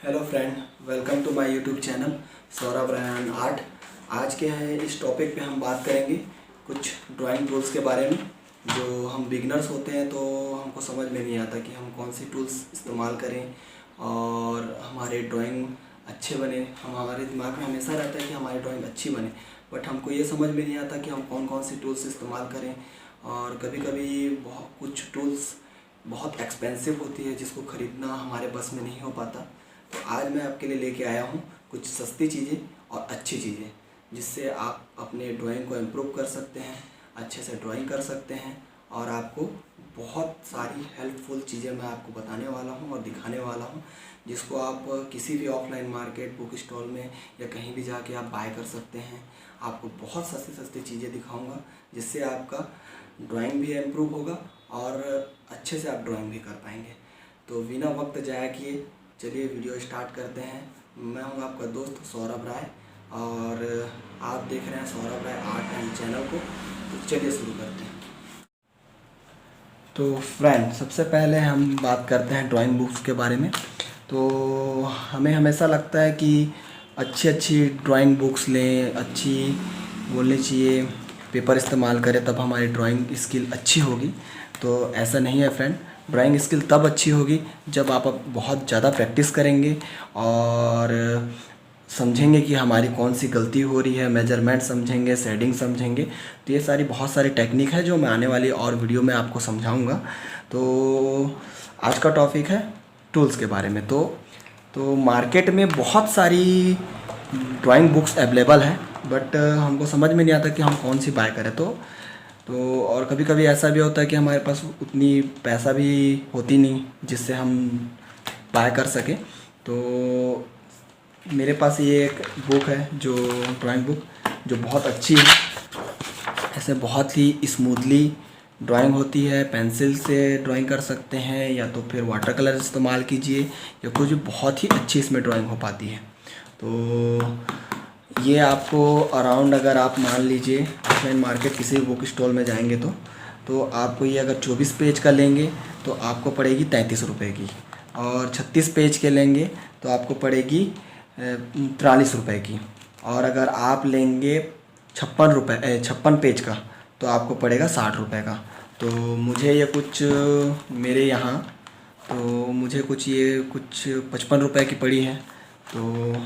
Hello friend, welcome to my YouTube channel Saurabh Ryan art. आज के हैं इस टॉपिक पे हम बात करेंगे कुछ ड्राइंग टूल्स के बारे में। जो हम बिगनर्स होते हैं तो हमको समझ में नहीं आता कि हम कौन सी टूल्स इस्तेमाल करें और हमारे ड्राइंग अच्छे बने। हमारे दिमाग में हमेशा रहता है कि हमारी ड्राइंग अच्छी बने, बट हमको ये समझ में नहीं आता कि हम कौन कौन सी टूल्स इस्तेमाल करें। और कभी कभी कुछ टूल्स बहुत एक्सपेंसिव होती है जिसको ख़रीदना हमारे बस में नहीं हो पाता। तो आज मैं आपके लिए लेके आया हूँ कुछ सस्ती चीज़ें और अच्छी चीज़ें जिससे आप अपने ड्राइंग को इम्प्रूव कर सकते हैं, अच्छे से ड्राइंग कर सकते हैं। और आपको बहुत सारी हेल्पफुल चीज़ें मैं आपको बताने वाला हूँ और दिखाने वाला हूँ, जिसको आप किसी भी ऑफलाइन मार्केट, बुक स्टॉल में या कहीं भी जाके आप बाय कर सकते हैं। आपको बहुत सस्ती सस्ती चीज़ें दिखाऊंगा जिससे आपका ड्राइंग भी इम्प्रूव होगा और अच्छे से आप ड्राइंग भी कर पाएंगे। तो बिना वक्त ज़ाया किए चलिए वीडियो स्टार्ट करते हैं। मैं हूं आपका दोस्त सौरभ राय और आप देख रहे हैं सौरभ राय आर्ट एंड चैनल को। तो चलिए शुरू करते हैं। तो फ्रेंड, सबसे पहले हम बात करते हैं ड्राइंग बुक्स के बारे में। तो हमें हमेशा लगता है कि अच्छी अच्छी ड्राइंग बुक्स लें, अच्छी बोलनी चाहिए, पेपर इस्तेमाल करें तब हमारी ड्राइंग स्किल अच्छी होगी। तो ऐसा नहीं है फ्रेंड। ड्राइंग स्किल तब अच्छी होगी जब आप बहुत ज़्यादा प्रैक्टिस करेंगे और समझेंगे कि हमारी कौन सी गलती हो रही है, मेजरमेंट समझेंगे, शेडिंग समझेंगे। तो ये बहुत सारी टेक्निक है जो मैं आने वाली और वीडियो में आपको समझाऊंगा। तो आज का टॉपिक है टूल्स के बारे में। तो मार्केट में बहुत सारी ड्राइंग बुक्स अवेलेबल है, बट हमको समझ में नहीं आता कि हम कौन सी बाय करें। तो और कभी कभी ऐसा भी होता है कि हमारे पास उतनी पैसा भी होती नहीं जिससे हम बाय कर सकें। तो मेरे पास ये एक बुक है, जो ड्राइंग बुक जो बहुत अच्छी है। ऐसे बहुत ही स्मूथली ड्राइंग होती है। पेंसिल से ड्राइंग कर सकते हैं या तो फिर वाटर कलर इस्तेमाल कीजिए या कुछ बहुत ही अच्छी इसमें ड्राइंग हो पाती है। तो ये आपको अराउंड, अगर आप मान लीजिए ऑफलाइन मार्केट किसी बुक स्टॉल में जाएंगे तो आपको ये अगर 24 पेज का लेंगे तो आपको पड़ेगी 33 रुपये की, और 36 पेज के लेंगे तो आपको पड़ेगी 43 रुपये की। और अगर आप लेंगे 56 पेज का तो आपको पड़ेगा 60 रुपये का। तो मुझे ये कुछ मेरे यहाँ तो मुझे कुछ ये कुछ 55 रुपये की पड़ी है, तो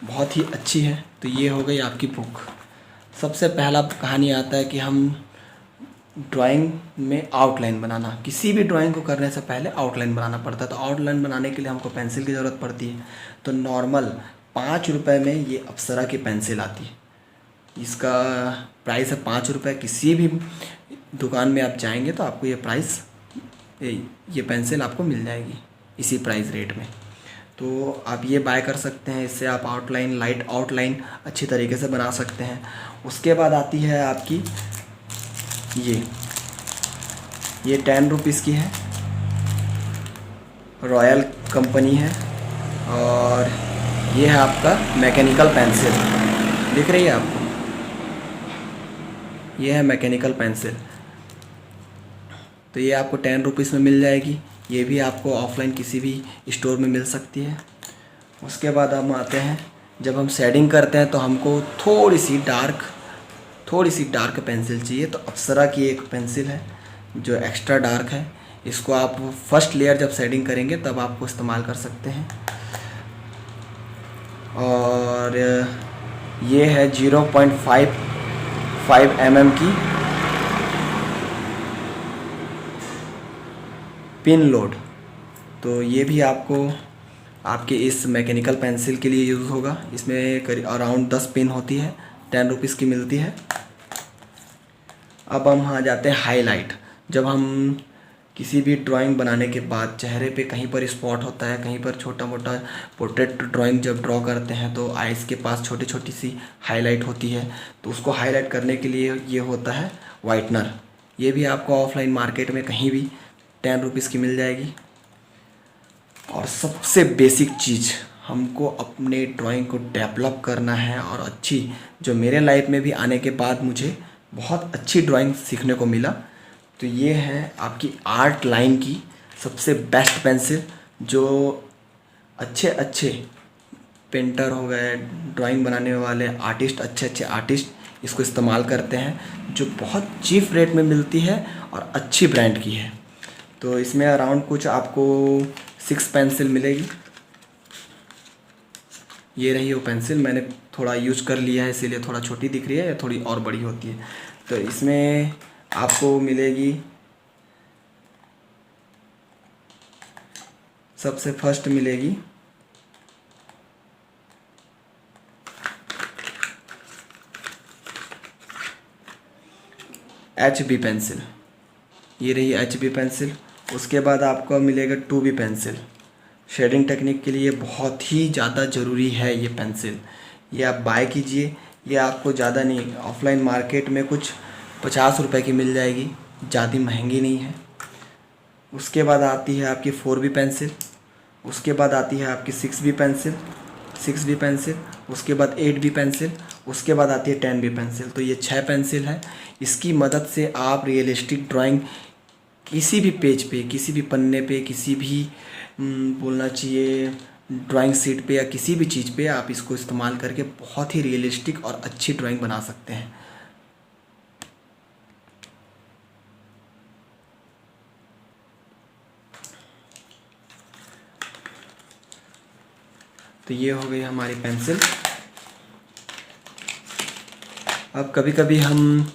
बहुत ही अच्छी है। तो ये हो गई आपकी बुक। सबसे पहला कहानी आता है कि हम ड्राइंग में आउटलाइन बनाना। किसी भी ड्राइंग को करने से पहले आउटलाइन बनाना पड़ता है। तो आउटलाइन बनाने के लिए हमको पेंसिल की ज़रूरत पड़ती है। तो नॉर्मल 5 रुपये में ये अप्सरा की पेंसिल आती है। इसका प्राइस है 5 रुपये। किसी भी दुकान में आप जाएंगे तो आपको ये पेंसिल आपको मिल जाएगी इसी प्राइस रेट में। तो आप ये बाय कर सकते हैं। इससे आप आउटलाइन, लाइट आउटलाइन अच्छी तरीके से बना सकते हैं। उसके बाद आती है आपकी ये 10 रुपीज़ की है, रॉयल कंपनी है। और ये है आपका मैकेनिकल पेंसिल, दिख रही है आपको? ये है मैकेनिकल पेंसिल। तो ये आपको 10 रुपीज़ में मिल जाएगी। ये भी आपको ऑफलाइन किसी भी स्टोर में मिल सकती है। उसके बाद हम आते हैं, जब हम शेडिंग करते हैं तो हमको थोड़ी सी डार्क पेंसिल चाहिए। तो अप्सरा की एक पेंसिल है जो एक्स्ट्रा डार्क है। इसको आप फर्स्ट लेयर जब शेडिंग करेंगे तब आपको इस्तेमाल कर सकते हैं। और ये है 0.55 mm की पिन लोड। तो ये भी आपको आपके इस मैकेनिकल पेंसिल के लिए यूज़ होगा। इसमें करीब अराउंड 10 पिन होती है, 10 रुपीज़ की मिलती है। अब हम आ जाते हैं हाईलाइट। जब हम किसी भी ड्राइंग बनाने के बाद चेहरे पे कहीं पर स्पॉट होता है, कहीं पर छोटा मोटा पोर्ट्रेट ड्राइंग जब ड्रॉ करते हैं तो आइज़ के पास छोटी छोटी सी हाईलाइट होती है। तो उसको हाईलाइट करने के लिए ये होता है वाइटनर। ये भी आपको ऑफलाइन मार्केट में कहीं भी 10 रुपीज़ की मिल जाएगी। और सबसे बेसिक चीज़, हमको अपने ड्राइंग को डेवलप करना है और अच्छी, जो मेरे लाइफ में भी आने के बाद मुझे बहुत अच्छी ड्राइंग सीखने को मिला। तो ये है आपकी आर्ट लाइन की सबसे बेस्ट पेंसिल, जो अच्छे अच्छे पेंटर हो गए, ड्राइंग बनाने वाले आर्टिस्ट, अच्छे अच्छे आर्टिस्ट इसको इस्तेमाल करते हैं, जो बहुत चीप रेट में मिलती है और अच्छी ब्रांड की है। तो इसमें अराउंड कुछ आपको 6 पेंसिल मिलेगी। ये रही वो पेंसिल, मैंने थोड़ा यूज कर लिया है इसीलिए थोड़ा छोटी दिख रही है, या थोड़ी और बड़ी होती है। तो इसमें आपको मिलेगी, सबसे फर्स्ट मिलेगी HB पेंसिल। ये रही HB पेंसिल। उसके बाद आपको मिलेगा 2B पेंसिल। शेडिंग टेक्निक के लिए बहुत ही ज़्यादा ज़रूरी है ये पेंसिल। ये आप बाय कीजिए, ये आपको ज़्यादा नहीं, ऑफलाइन मार्केट में कुछ 50 रुपए की मिल जाएगी, ज़्यादा महंगी नहीं है। उसके बाद आती है आपकी 4B पेंसिल। उसके बाद आती है आपकी 6B पेंसिल। उसके बाद 8B पेंसिल। उसके बाद आती है 10B पेंसिल। तो ये 6 पेंसिल है। इसकी मदद से आप रियलिस्टिक ड्राइंग किसी भी पेज पे, किसी भी पन्ने पे, किसी भी बोलना चाहिए ड्राइंग शीट पे या किसी भी चीज़ पे आप इसको इस्तेमाल करके बहुत ही रियलिस्टिक और अच्छी ड्राइंग बना सकते हैं। तो ये हो गई हमारी पेंसिल। अब कभी कभी हम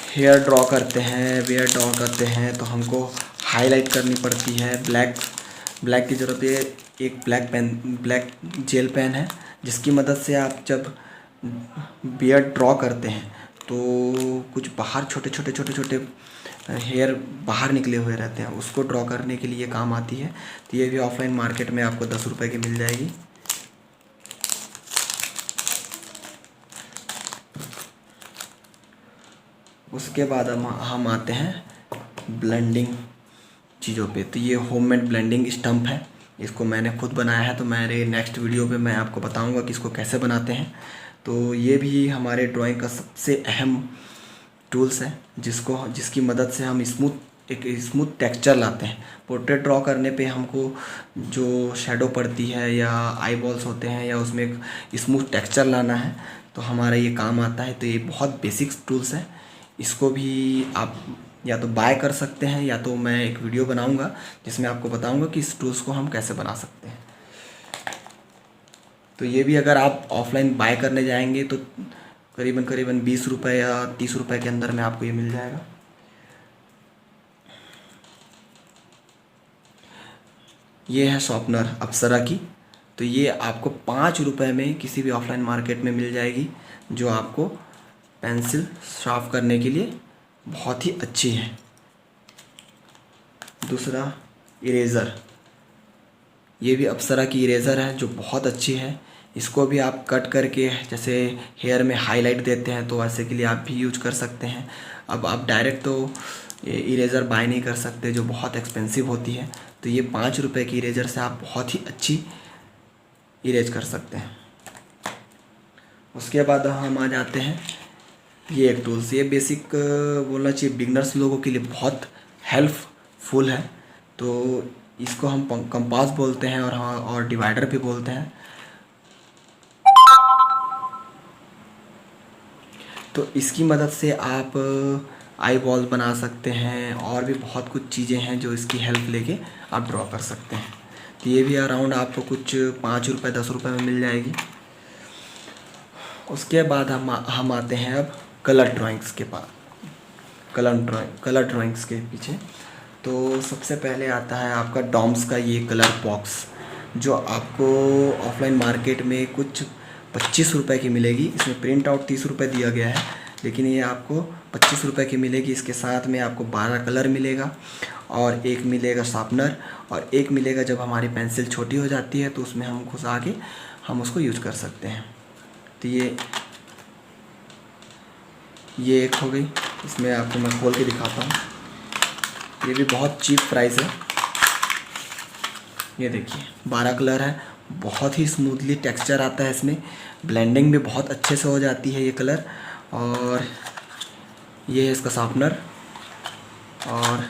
हेयर ड्रॉ करते हैं, वेयर ड्रॉ करते हैं, तो हमको हाईलाइट करनी पड़ती है। ब्लैक की ज़रूरत है। एक ब्लैक जेल पेन है, जिसकी मदद से आप जब बियर्ड ड्रॉ करते हैं तो कुछ बाहर छोटे छोटे हेयर बाहर निकले हुए रहते हैं, उसको ड्रॉ करने के लिए काम आती है। तो ये भी ऑफलाइन मार्केट में आपको 10 रुपये की मिल जाएगी। उसके बाद हम आते हैं ब्लेंडिंग चीज़ों पे। तो ये होममेड ब्लेंडिंग स्टम्प है, इसको मैंने खुद बनाया है। तो मेरे नेक्स्ट वीडियो पे मैं आपको बताऊंगा कि इसको कैसे बनाते हैं। तो ये भी हमारे ड्राइंग का सबसे अहम टूल्स है, जिसकी मदद से हम एक स्मूथ टेक्सचर लाते हैं। पोर्ट्रेट ड्रॉ करने पे हमको जो शेडो पड़ती है या आई बॉल्स होते हैं या उसमें एक स्मूथ टेक्सचर लाना है, तो हमारा ये काम आता है। तो ये बहुत बेसिक टूल्स है। इसको भी आप या तो बाय कर सकते हैं, या तो मैं एक वीडियो बनाऊंगा जिसमें आपको बताऊंगा कि इस टूल्स को हम कैसे बना सकते हैं। तो ये भी अगर आप ऑफलाइन बाय करने जाएंगे तो करीबन 20 रुपये या 30 रुपये के अंदर में आपको ये मिल जाएगा। ये है शॉर्पनर अप्सरा की। तो ये आपको 5 रुपये में किसी भी ऑफलाइन मार्केट में मिल जाएगी, जो आपको पेंसिल साफ करने के लिए बहुत ही अच्छी है। दूसरा इरेज़र, ये भी अप्सरा की इरेज़र है जो बहुत अच्छी है। इसको भी आप कट करके जैसे हेयर में हाईलाइट देते हैं तो वैसे के लिए आप भी यूज कर सकते हैं। अब आप डायरेक्ट तो इरेज़र बाय नहीं कर सकते, जो बहुत एक्सपेंसिव होती है। तो ये 5 रुपये की इरेज़र से आप बहुत ही अच्छी इरेज कर सकते हैं। उसके बाद हम आ जाते हैं ये एक टूल्स। ये बेसिक बोलना चाहिए बिगनर्स लोगों के लिए बहुत हेल्पफुल है। तो इसको हम कंपास बोलते हैं और डिवाइडर भी बोलते हैं। तो इसकी मदद से आप आई बॉल बना सकते हैं, और भी बहुत कुछ चीज़ें हैं जो इसकी हेल्प लेके आप ड्रॉ कर सकते हैं। तो ये भी अराउंड आपको कुछ 5 रुपये 10 रुपये में मिल जाएगी। उसके बाद हम आते हैं अब कलर ड्राइंग्स के पास, कलर ड्राइंग्स के पीछे। तो सबसे पहले आता है आपका डॉम्स का ये कलर बॉक्स, जो आपको ऑफलाइन मार्केट में कुछ 25 रुपये की मिलेगी। इसमें प्रिंट आउट 30 रुपये दिया गया है, लेकिन ये आपको 25 रुपये की मिलेगी। इसके साथ में आपको 12 कलर मिलेगा, और एक मिलेगा शार्पनर, और एक मिलेगा जब हमारी पेंसिल छोटी हो जाती है तो उसमें हम घुसा के हम उसको यूज कर सकते हैं। तो ये एक हो गई। इसमें आपको मैं खोल के दिखाता हूँ। ये भी बहुत चीप प्राइस है। ये देखिए 12 कलर है, बहुत ही स्मूथली टेक्सचर आता है इसमें, ब्लेंडिंग भी बहुत अच्छे से हो जाती है ये कलर। और ये है इसका शार्पनर, और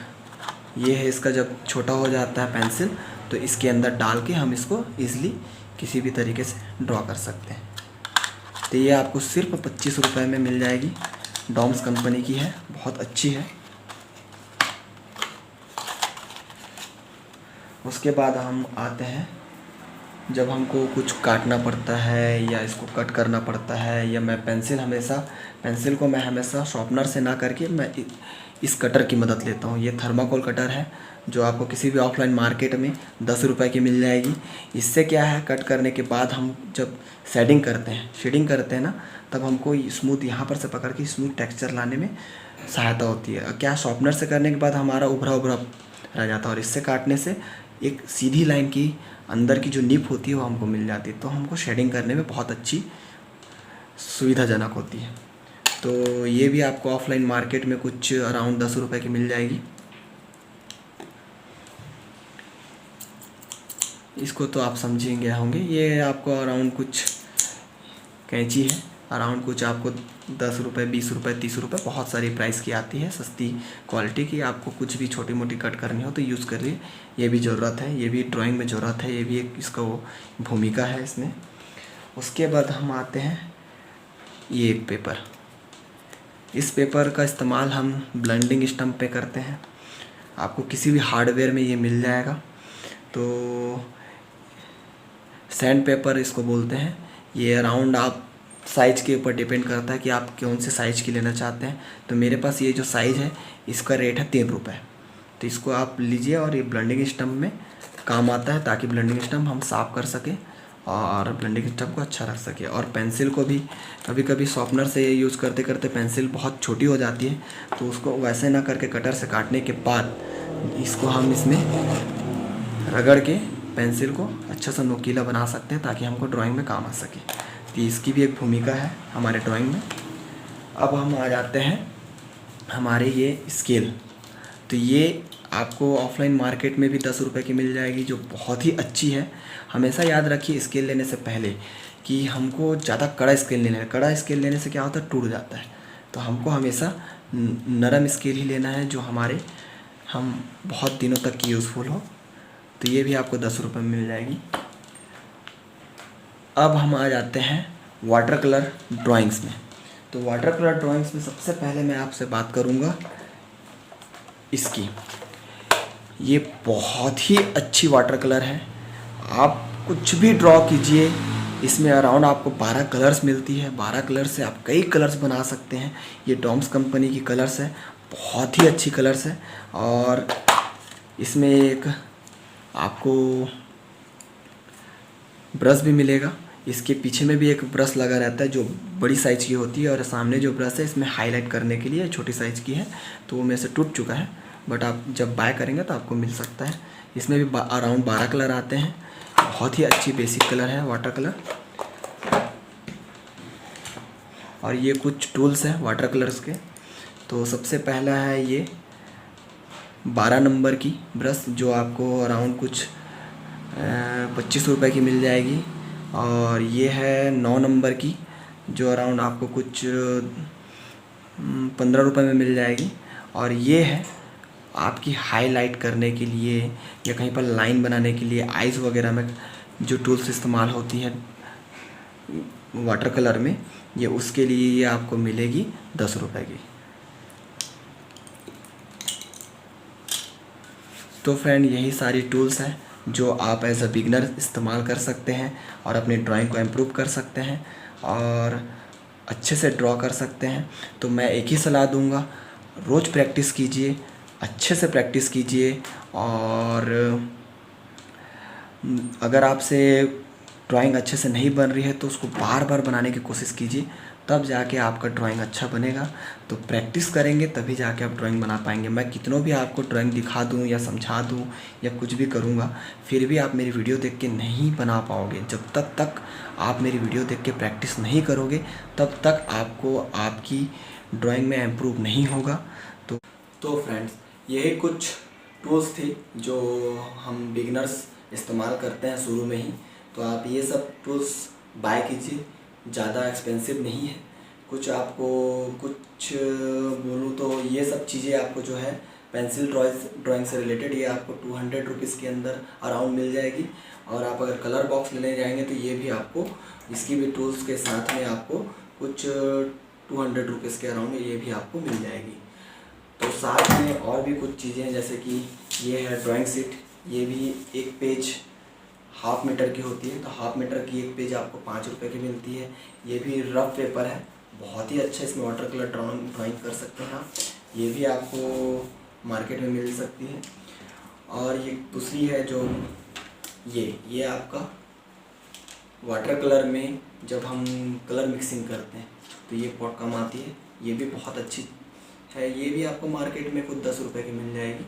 ये है इसका जब छोटा हो जाता है पेंसिल तो इसके अंदर डाल के हम इसको ईज़िली किसी भी तरीके से ड्रॉ कर सकते हैं। तो ये आपको सिर्फ 25 रुपये में मिल जाएगी। डॉम्स कंपनी की है, बहुत अच्छी है। उसके बाद हम आते हैं, जब हमको कुछ काटना पड़ता है या इसको कट करना पड़ता है, या मैं पेंसिल को मैं हमेशा शॉर्पनर से ना करके मैं इस कटर की मदद लेता हूँ। ये थर्माकोल कटर है जो आपको किसी भी ऑफलाइन मार्केट में 10 रुपये की मिल जाएगी। इससे क्या है, कट करने के बाद हम जब शेडिंग करते हैं ना, तब हमको स्मूथ यहाँ पर से पकड़ के स्मूथ टेक्सचर लाने में सहायता होती है। क्या शॉर्पनर से करने के बाद हमारा उभरा रह जाता है, और इससे काटने से एक सीधी लाइन की अंदर की जो निप होती है वो हमको मिल जाती है, तो हमको शेडिंग करने में बहुत अच्छी सुविधाजनक होती है। तो ये भी आपको ऑफलाइन मार्केट में कुछ अराउंड 10 रुपये की मिल जाएगी। इसको तो आप समझेंगे होंगे। ये आपको अराउंड कुछ कैंची है, अराउंड कुछ आपको 10 रुपये, 20 रुपये, 30 रुपये, बहुत सारी प्राइस की आती है, सस्ती क्वालिटी की। आपको कुछ भी छोटी मोटी कट करनी हो तो यूज़ करिए। ये भी ज़रूरत है, ये भी ड्राइंग में ज़रूरत है, ये भी एक इसका वो भूमिका है इसमें। उसके बाद हम आते हैं, ये एक पेपर। इस पेपर का इस्तेमाल हम ब्लेंडिंग स्टम्प पे करते हैं। आपको किसी भी हार्डवेयर में ये मिल जाएगा। तो सैंड पेपर इसको बोलते हैं। ये अराउंड आप साइज़ के ऊपर डिपेंड करता है कि आप कौन से साइज़ की लेना चाहते हैं। तो मेरे पास ये जो साइज़ है इसका रेट है 3 रुपये। तो इसको आप लीजिए, और ये ब्लेंडिंग स्टम्प में काम आता है, ताकि ब्लेंडिंग स्टम्प हम साफ़ कर सकें और ब्लेंडिंग स्टम्प को अच्छा रख सके। और पेंसिल को भी कभी कभी शॉर्पनर से यूज़ करते करते पेंसिल बहुत छोटी हो जाती है, तो उसको वैसे ना करके कटर से काटने के बाद इसको हम इसमें रगड़ के पेंसिल को अच्छा सा नोकीला बना सकते हैं, ताकि हमको ड्राइंग में काम आ सके। तो इसकी भी एक भूमिका है हमारे ड्राइंग में। अब हम आ जाते हैं हमारे ये स्केल। तो ये आपको ऑफलाइन मार्केट में भी 10 रुपये की मिल जाएगी, जो बहुत ही अच्छी है। हमेशा याद रखिए स्केल लेने से पहले कि हमको ज़्यादा कड़ा स्केल नहीं लेना। कड़ा स्केल लेने से क्या होता है, टूट जाता है। तो हमको हमेशा नरम स्केल ही लेना है, जो हम बहुत दिनों तक की यूज़फुल हो। तो ये भी आपको 10 रुपये में मिल जाएगी। अब हम आ जाते हैं वाटर कलर ड्राइंग्स में। तो वाटर कलर ड्राइंग्स में सबसे पहले मैं आपसे बात करूँगा इसकी। ये बहुत ही अच्छी वाटर कलर है। आप कुछ भी ड्रॉ कीजिए, इसमें अराउंड आपको 12 कलर्स मिलती है। 12 कलर से आप कई कलर्स बना सकते हैं। ये डॉम्स कंपनी की कलर्स है, बहुत ही अच्छी कलर्स है। और इसमें एक आपको ब्रश भी मिलेगा। इसके पीछे में भी एक ब्रश लगा रहता है जो बड़ी साइज़ की होती है, और सामने जो ब्रश है इसमें हाईलाइट करने के लिए छोटी साइज़ की है, तो वो मेरे से टूट चुका है, बट आप जब बाय करेंगे तो आपको मिल सकता है। इसमें भी अराउंड 12 कलर आते हैं। बहुत ही अच्छी बेसिक कलर है वाटर कलर। और ये कुछ टूल्स हैं वाटर कलर्स के। तो सबसे पहला है ये 12 नंबर की ब्रश, जो आपको अराउंड कुछ 25 रुपये की मिल जाएगी। और ये है 9 नंबर की, जो अराउंड आपको कुछ 15 रुपये में मिल जाएगी। और ये है आपकी हाईलाइट करने के लिए या कहीं पर लाइन बनाने के लिए, आइज़ वगैरह में जो टूल्स इस्तेमाल होती है वाटर कलर में, ये उसके लिए ये आपको मिलेगी 10 रुपये की। तो फ्रेंड, यही सारी टूल्स हैं जो आप एज अ बिगनर इस्तेमाल कर सकते हैं और अपनी ड्राइंग को इम्प्रूव कर सकते हैं और अच्छे से ड्रॉ कर सकते हैं। तो मैं एक ही सलाह दूंगा, रोज़ प्रैक्टिस कीजिए, अच्छे से प्रैक्टिस कीजिए। और अगर आपसे ड्राइंग अच्छे से नहीं बन रही है तो उसको बार बार बनाने की कोशिश कीजिए, तब जाके आपका ड्राइंग अच्छा बनेगा। तो प्रैक्टिस करेंगे तभी जाके आप ड्राइंग बना पाएंगे। मैं कितनों भी आपको ड्राइंग दिखा दूं या समझा दूं या कुछ भी करूंगा, फिर भी आप मेरी वीडियो देख के नहीं बना पाओगे। जब तक आप मेरी वीडियो देख के प्रैक्टिस नहीं करोगे, तब तक आपको आपकी ड्राइंग में इम्प्रूव नहीं होगा। तो फ्रेंड्स, यही कुछ टूल्स थी जो हम बिगनर्स इस्तेमाल करते हैं शुरू में ही। तो आप ये सब टूल्स बाय कीजिए, ज़्यादा एक्सपेंसिव नहीं है। कुछ आपको कुछ बोलूँ तो ये सब चीज़ें आपको जो है पेंसिल ड्राइंग से रिलेटेड ये आपको 200 रुपीज़ के अंदर अराउंड मिल जाएगी। और आप अगर कलर बॉक्स लेने जाएंगे तो ये भी आपको, इसकी भी टूल्स के साथ में आपको कुछ 200 रुपीज़ के अराउंड ये भी आपको मिल जाएगी। तो साथ में और भी कुछ चीज़ें हैं, जैसे कि ये है ड्राइंग शीट। ये भी एक पेज 1/2 मीटर की होती है, तो 1/2 मीटर की एक पेज आपको 5 रुपये की मिलती है। ये भी रफ पेपर है, बहुत ही अच्छा, इसमें वाटर कलर ड्राइंग कर सकते हैं आप। ये भी आपको मार्केट में मिल सकती है। और ये दूसरी है जो ये आपका वाटर कलर में जब हम कलर मिक्सिंग करते हैं तो ये बहुत कम आती है, ये भी बहुत अच्छी है। ये भी आपको मार्केट में कुछ 10 रुपये की मिल जाएगी।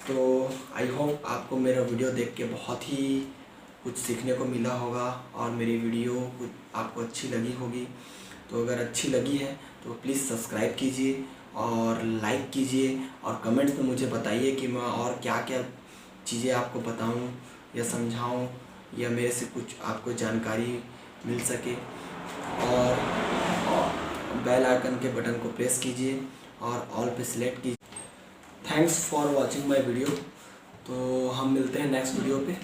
तो आई होप आपको मेरा वीडियो देख के बहुत ही कुछ सीखने को मिला होगा और मेरी वीडियो कुछ आपको अच्छी लगी होगी। तो अगर अच्छी लगी है तो प्लीज़ सब्सक्राइब कीजिए और लाइक कीजिए और कमेंट्स में मुझे बताइए कि मैं और क्या क्या चीज़ें आपको बताऊं या समझाऊं या मेरे से कुछ आपको जानकारी मिल सके। और बेल आइकन के बटन को प्रेस कीजिए और ऑल पे सिलेक्ट कीजिए। Thanks for watching my video. तो हम मिलते हैं नेक्स्ट वीडियो पे।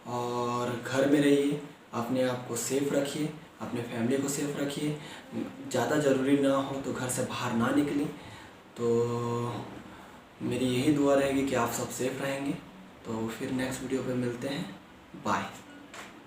और घर में रहिए, अपने आप को सेफ़ रखिए, अपने फैमिली को सेफ़ रखिए। ज़्यादा ज़रूरी ना हो तो घर से बाहर ना निकलें। तो मेरी यही दुआ रहेगी कि आप सब सेफ़ रहेंगे। तो फिर नेक्स्ट वीडियो पे मिलते हैं। बाय।